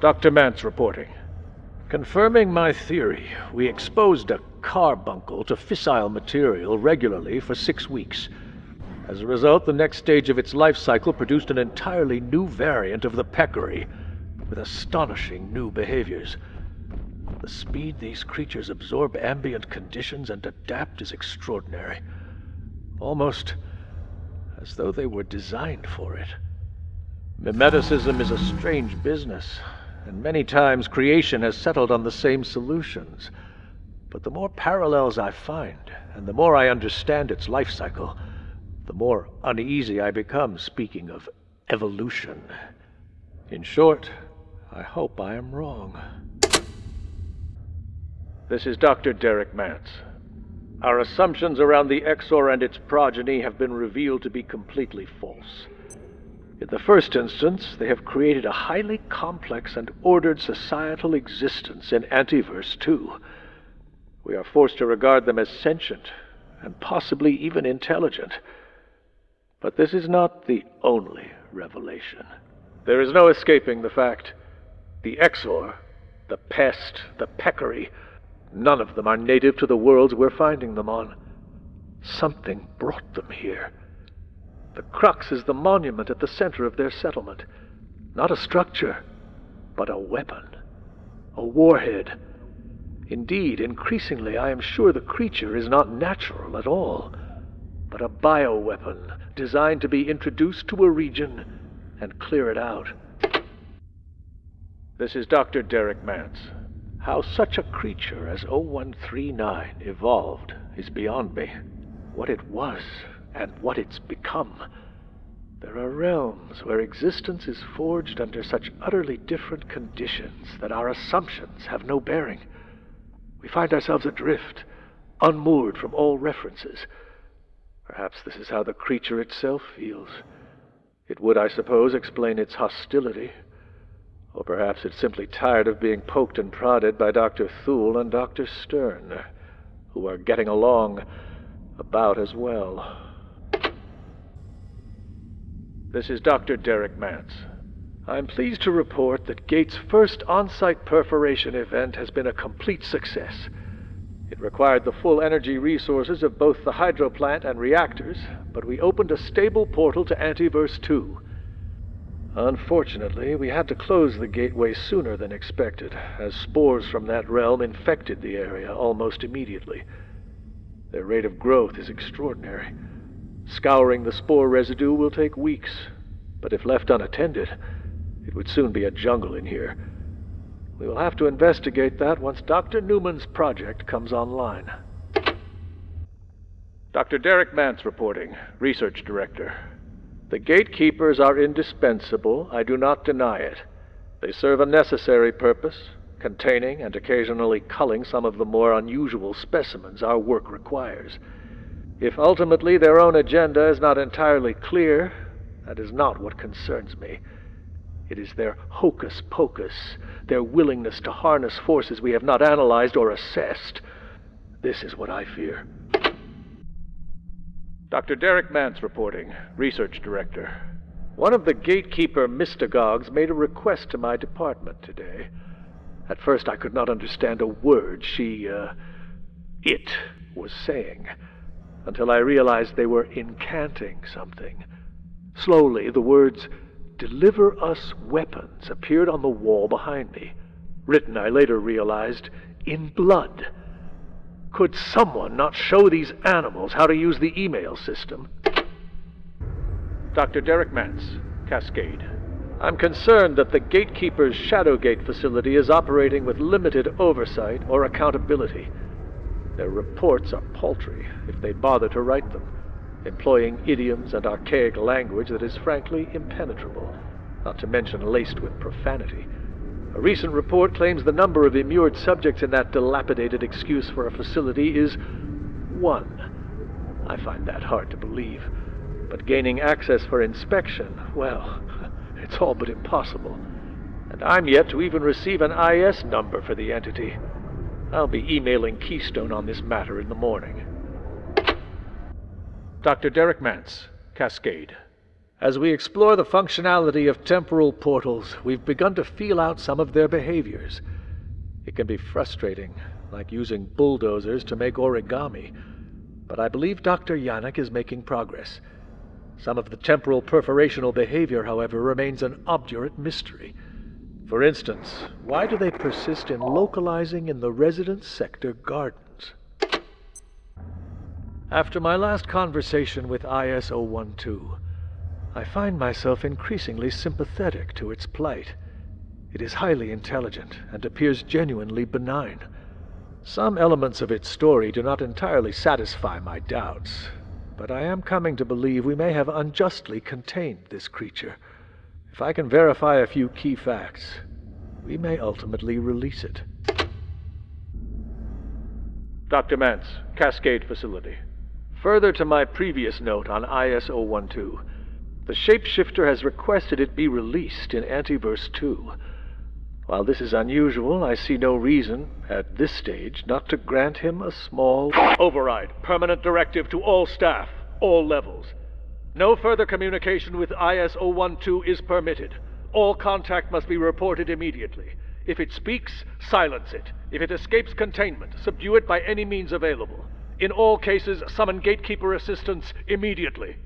Dr. Manse reporting. Confirming my theory, we exposed a carbuncle to fissile material regularly for 6 weeks. As a result, the next stage of its life cycle produced an entirely new variant of the peccary, with astonishing new behaviors. The speed these creatures absorb ambient conditions and adapt is extraordinary. Almost as though they were designed for it. Mimeticism is a strange business, and many times creation has settled on the same solutions. But the more parallels I find, and the more I understand its life cycle, the more uneasy I become speaking of evolution. In short, I hope I am wrong. This is Dr. Derek Manse. Our assumptions around the Exor and its progeny have been revealed to be completely false. In the first instance, they have created a highly complex and ordered societal existence in Antiverse 2. We are forced to regard them as sentient, and possibly even intelligent. But this is not the only revelation. There is no escaping the fact. The Exor, the Pest, the Peccary, none of them are native to the worlds we're finding them on. Something brought them here. The crux is the monument at the center of their settlement. Not a structure, but a weapon. A warhead. Indeed, increasingly I am sure the creature is not natural at all, but a bioweapon designed to be introduced to a region and clear it out. This is Dr. Derek Manse. How such a creature as 0139 evolved is beyond me. What it was, and what it's become. There are realms where existence is forged under such utterly different conditions that our assumptions have no bearing. We find ourselves adrift, unmoored from all references. Perhaps this is how the creature itself feels. It would, I suppose, explain its hostility. Or perhaps it's simply tired of being poked and prodded by Dr. Thule and Dr. Stern, who are getting along about as well. This is Dr. Derek Manse. I'm pleased to report that Gate's first on-site perforation event has been a complete success. It required the full energy resources of both the hydro plant and reactors, but we opened a stable portal to Antiverse 2. Unfortunately, we had to close the gateway sooner than expected, as spores from that realm infected the area almost immediately. Their rate of growth is extraordinary. Scouring the spore residue will take weeks, but if left unattended, it would soon be a jungle in here. We will have to investigate that once Dr. Newman's project comes online. Dr. Derek Manse reporting, Research Director. The gatekeepers are indispensable, I do not deny it. They serve a necessary purpose, containing and occasionally culling some of the more unusual specimens our work requires. If ultimately their own agenda is not entirely clear, that is not what concerns me. It is their hocus pocus, their willingness to harness forces we have not analyzed or assessed. This is what I fear. Dr. Derek Manse reporting, Research Director. One of the gatekeeper mystagogues made a request to my department today. At first I could not understand a word it was saying, until I realized they were incanting something. Slowly, the words, "Deliver us weapons," appeared on the wall behind me, written, I later realized, in blood. Could someone not show these animals how to use the email system? Dr. Derek Manse, Cascade. I'm concerned that the Gatekeeper's Shadowgate facility is operating with limited oversight or accountability. Their reports are paltry, if they bother to write them, employing idioms and archaic language that is frankly impenetrable, not to mention laced with profanity. A recent report claims the number of immured subjects in that dilapidated excuse for a facility is 1. I find that hard to believe, but gaining access for inspection, well, it's all but impossible. And I'm yet to even receive an IS number for the entity. I'll be emailing Keystone on this matter in the morning. Dr. Derek Manse, Cascade. As we explore the functionality of temporal portals, we've begun to feel out some of their behaviors. It can be frustrating, like using bulldozers to make origami, but I believe Dr. Yannick is making progress. Some of the temporal perforational behavior, however, remains an obdurate mystery. For instance, why do they persist in localizing in the residence sector gardens? After my last conversation with IS-012, I find myself increasingly sympathetic to its plight. It is highly intelligent and appears genuinely benign. Some elements of its story do not entirely satisfy my doubts, but I am coming to believe we may have unjustly contained this creature. If I can verify a few key facts, we may ultimately release it. Dr. Manse, Cascade Facility. Further to my previous note on IS-012, the shapeshifter has requested it be released in Antiverse 2. While this is unusual, I see no reason, at this stage, not to grant him a small override. Permanent directive to all staff, all levels. No further communication with IS-012 is permitted. All contact must be reported immediately. If it speaks, silence it. If it escapes containment, subdue it by any means available. In all cases, summon gatekeeper assistance immediately.